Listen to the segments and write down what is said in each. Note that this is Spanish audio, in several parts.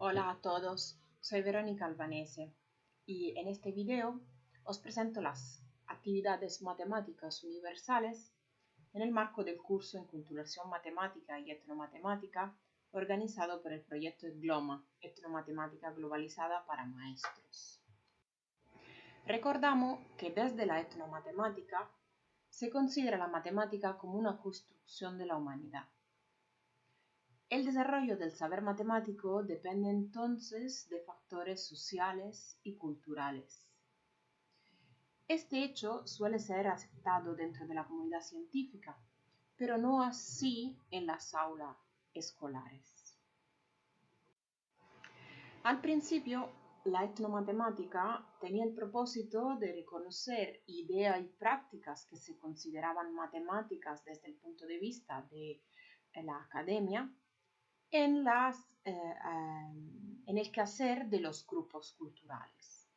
Hola a todos, soy Verónica Albanese y en este video os presento las actividades matemáticas universales en el marco del curso en Culturación Matemática y Etnomatemática organizado por el proyecto GLOMA, Etnomatemática Globalizada para Maestros. Recordamos que desde la etnomatemática se considera la matemática como una construcción de la humanidad. El desarrollo del saber matemático depende entonces de factores sociales y culturales. Este hecho suele ser aceptado dentro de la comunidad científica, pero no así en las aulas escolares. Al principio, la etnomatemática tenía el propósito de reconocer ideas y prácticas que se consideraban matemáticas desde el punto de vista de la academia en el quehacer de los grupos culturales.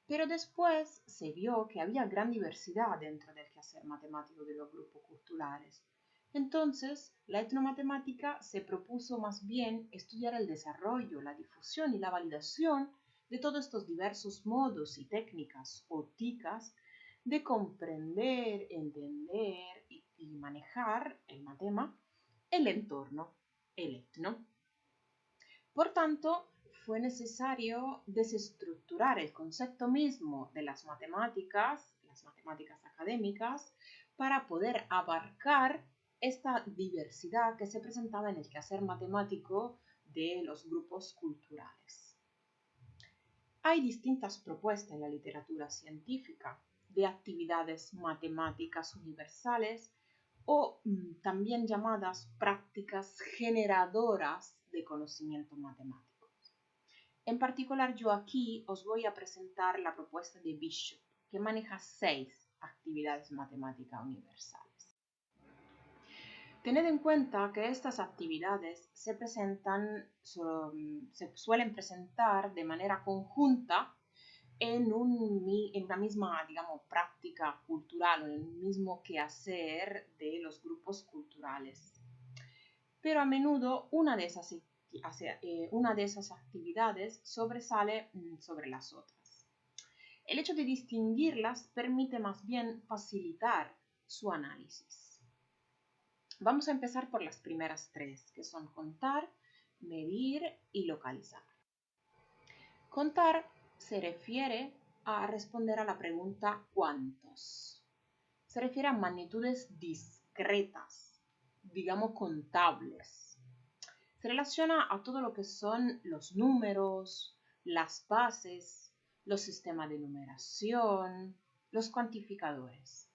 Pero después se vio que había gran diversidad dentro del quehacer matemático de los grupos culturales. Entonces, la etnomatemática se propuso más bien estudiar el desarrollo, la difusión y la validación de todos estos diversos modos y técnicas o TICas de comprender, entender y manejar el matema, el entorno, el etno. Por tanto, fue necesario desestructurar el concepto mismo de las matemáticas académicas, para poder abarcar esta diversidad que se presentaba en el quehacer matemático de los grupos culturales. Hay distintas propuestas en la literatura científica de actividades matemáticas universales o también llamadas prácticas generadoras de conocimiento matemático. En particular, yo aquí os voy a presentar la propuesta de Bishop, que maneja 6 actividades matemáticas universales. Tened en cuenta que estas actividades se suelen presentar de manera conjunta en una misma, práctica cultural, en el mismo quehacer de los grupos culturales. Pero a menudo una de esas actividades sobresale sobre las otras. El hecho de distinguirlas permite más bien facilitar su análisis. Vamos a empezar por las primeras 3, que son contar, medir y localizar. Contar se refiere a responder a la pregunta ¿cuántos? Se refiere a magnitudes discretas, digamos contables. Se relaciona a todo lo que son los números, las bases, los sistemas de numeración, los cuantificadores.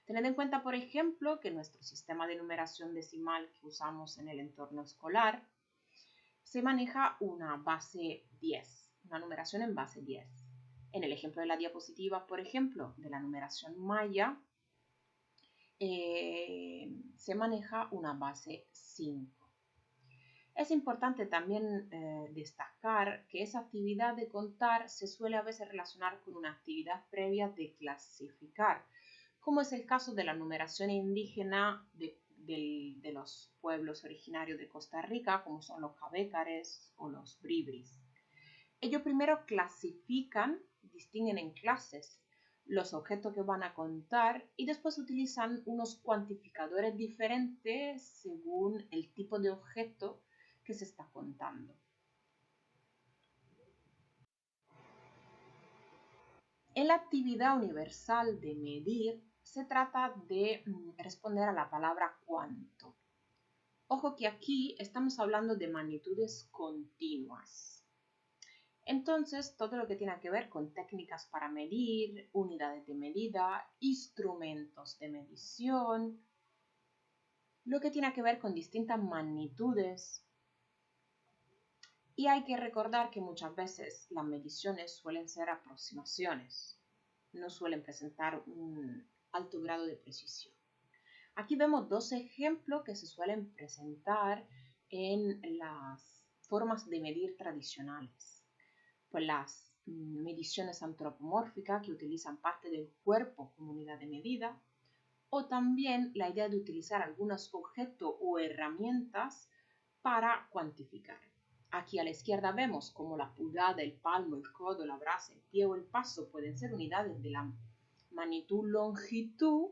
Tened en cuenta, por ejemplo, que nuestro sistema de numeración decimal que usamos en el entorno escolar se maneja una base 10, una numeración en base 10. En el ejemplo de la diapositiva, por ejemplo, de la numeración maya, se maneja una base 5. Es importante también destacar que esa actividad de contar se suele a veces relacionar con una actividad previa de clasificar, como es el caso de la numeración indígena de los pueblos originarios de Costa Rica, como son los cabécares o los bribris. Ellos primero clasifican, distinguen en clases los objetos que van a contar y después utilizan unos cuantificadores diferentes según el tipo de objeto que se está contando. En la actividad universal de medir se trata de responder a la palabra cuánto. Ojo que aquí estamos hablando de magnitudes continuas. Entonces, todo lo que tiene que ver con técnicas para medir, unidades de medida, instrumentos de medición, lo que tiene que ver con distintas magnitudes. Y hay que recordar que muchas veces las mediciones suelen ser aproximaciones, no suelen presentar un alto grado de precisión. Aquí vemos 2 ejemplos que se suelen presentar en las formas de medir tradicionales. Pues las mediciones antropomórficas que utilizan parte del cuerpo como unidad de medida, o también la idea de utilizar algunos objetos o herramientas para cuantificar. Aquí a la izquierda vemos cómo la pulgada, el palmo, el codo, la brasa, el pie o el paso pueden ser unidades de la magnitud-longitud,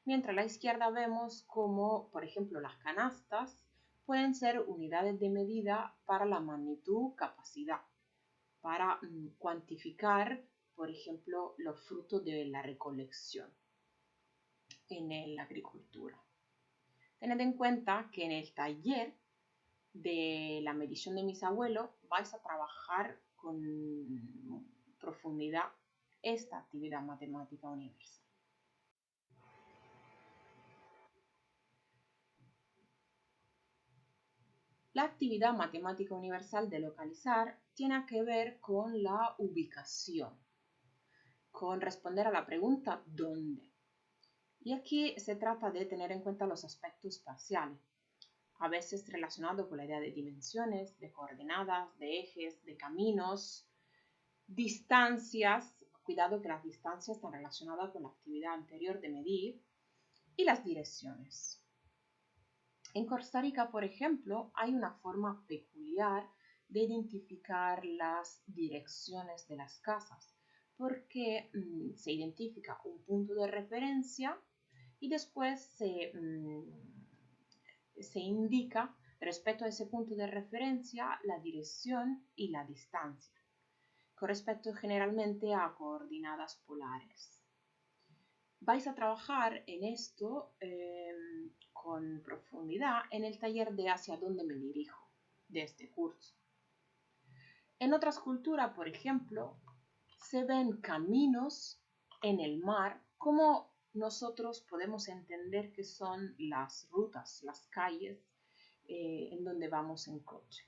mientras a la izquierda vemos cómo, por ejemplo, las canastas pueden ser unidades de medida para la magnitud-capacidad, para cuantificar, por ejemplo, los frutos de la recolección en la agricultura. Tened en cuenta que en el taller de la medición de mis abuelos vais a trabajar con profundidad esta actividad matemática universal. La actividad matemática universal de localizar tiene que ver con la ubicación, con responder a la pregunta ¿dónde? Y aquí se trata de tener en cuenta los aspectos espaciales, a veces relacionado con la idea de dimensiones, de coordenadas, de ejes, de caminos, distancias, cuidado que las distancias están relacionadas con la actividad anterior de medir, y las direcciones. En Costa Rica, por ejemplo, hay una forma peculiar de identificar las direcciones de las casas, porque se identifica un punto de referencia y después se indica respecto a ese punto de referencia la dirección y la distancia, con respecto generalmente a coordenadas polares. Vais a trabajar en esto con profundidad en el taller de Hacia dónde me dirijo de este curso. En otras culturas, por ejemplo, se ven caminos en el mar como nosotros podemos entender que son las rutas, las calles en donde vamos en coche.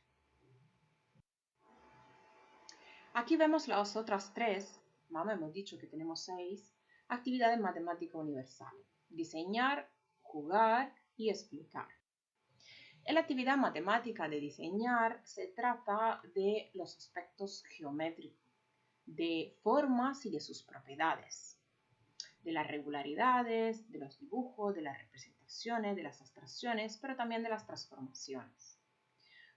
Aquí vemos las otras tres, hemos dicho que tenemos 6, actividades matemáticas universales: diseñar, jugar y explicar. En la actividad matemática de diseñar se trata de los aspectos geométricos, de formas y de sus propiedades, de las regularidades, de los dibujos, de las representaciones, de las abstracciones, pero también de las transformaciones.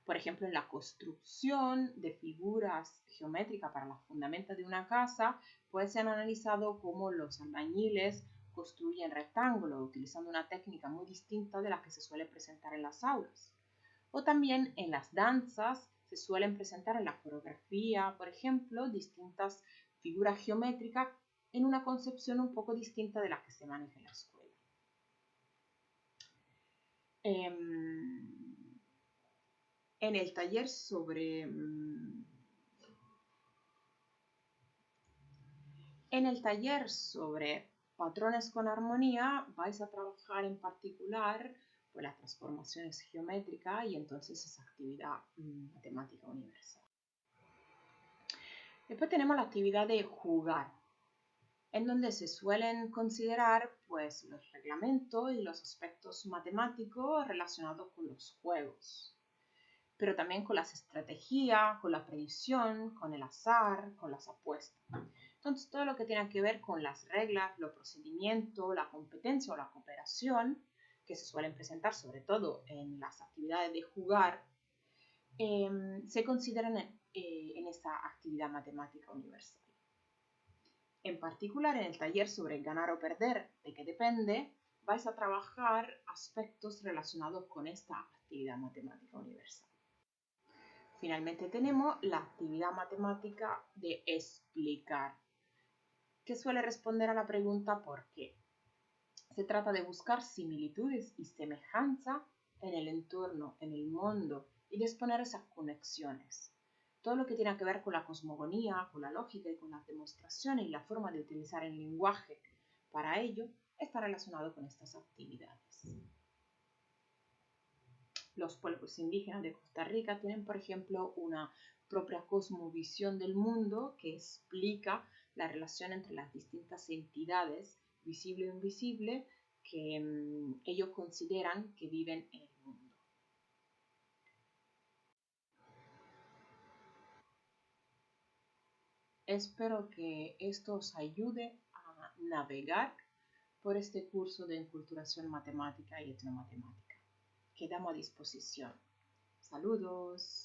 Por ejemplo, en la construcción de figuras geométricas para los fundamentos de una casa, puede ser analizado cómo los albañiles construyen rectángulos utilizando una técnica muy distinta de la que se suele presentar en las aulas. O también en las danzas se suelen presentar en la coreografía, por ejemplo, distintas figuras geométricas en una concepción un poco distinta de la que se maneja en la escuela. En el taller sobre patrones con armonía vais a trabajar en particular pues, las transformaciones geométricas y entonces esa actividad matemática universal. Después tenemos la actividad de jugar, en donde se suelen considerar pues, los reglamentos y los aspectos matemáticos relacionados con los juegos, pero también con las estrategias, con la predicción, con el azar, con las apuestas. Entonces, todo lo que tiene que ver con las reglas, los procedimientos, la competencia o la cooperación, que se suelen presentar sobre todo en las actividades de jugar, se consideran en esta actividad matemática universal. En particular, en el taller sobre ganar o perder, de qué depende, vais a trabajar aspectos relacionados con esta actividad matemática universal. Finalmente tenemos la actividad matemática de explicar, que suele responder a la pregunta ¿por qué? Se trata de buscar similitudes y semejanzas en el entorno, en el mundo, y de exponer esas conexiones. Todo lo que tiene que ver con la cosmogonía, con la lógica y con las demostraciones y la forma de utilizar el lenguaje para ello está relacionado con estas actividades. Los pueblos indígenas de Costa Rica tienen, por ejemplo, una propia cosmovisión del mundo que explica la relación entre las distintas entidades, visible o invisible, que ellos consideran que viven en el mundo. Espero que esto os ayude a navegar por este curso de enculturación matemática y etnomatemática. Quedamos a disposición. Saludos.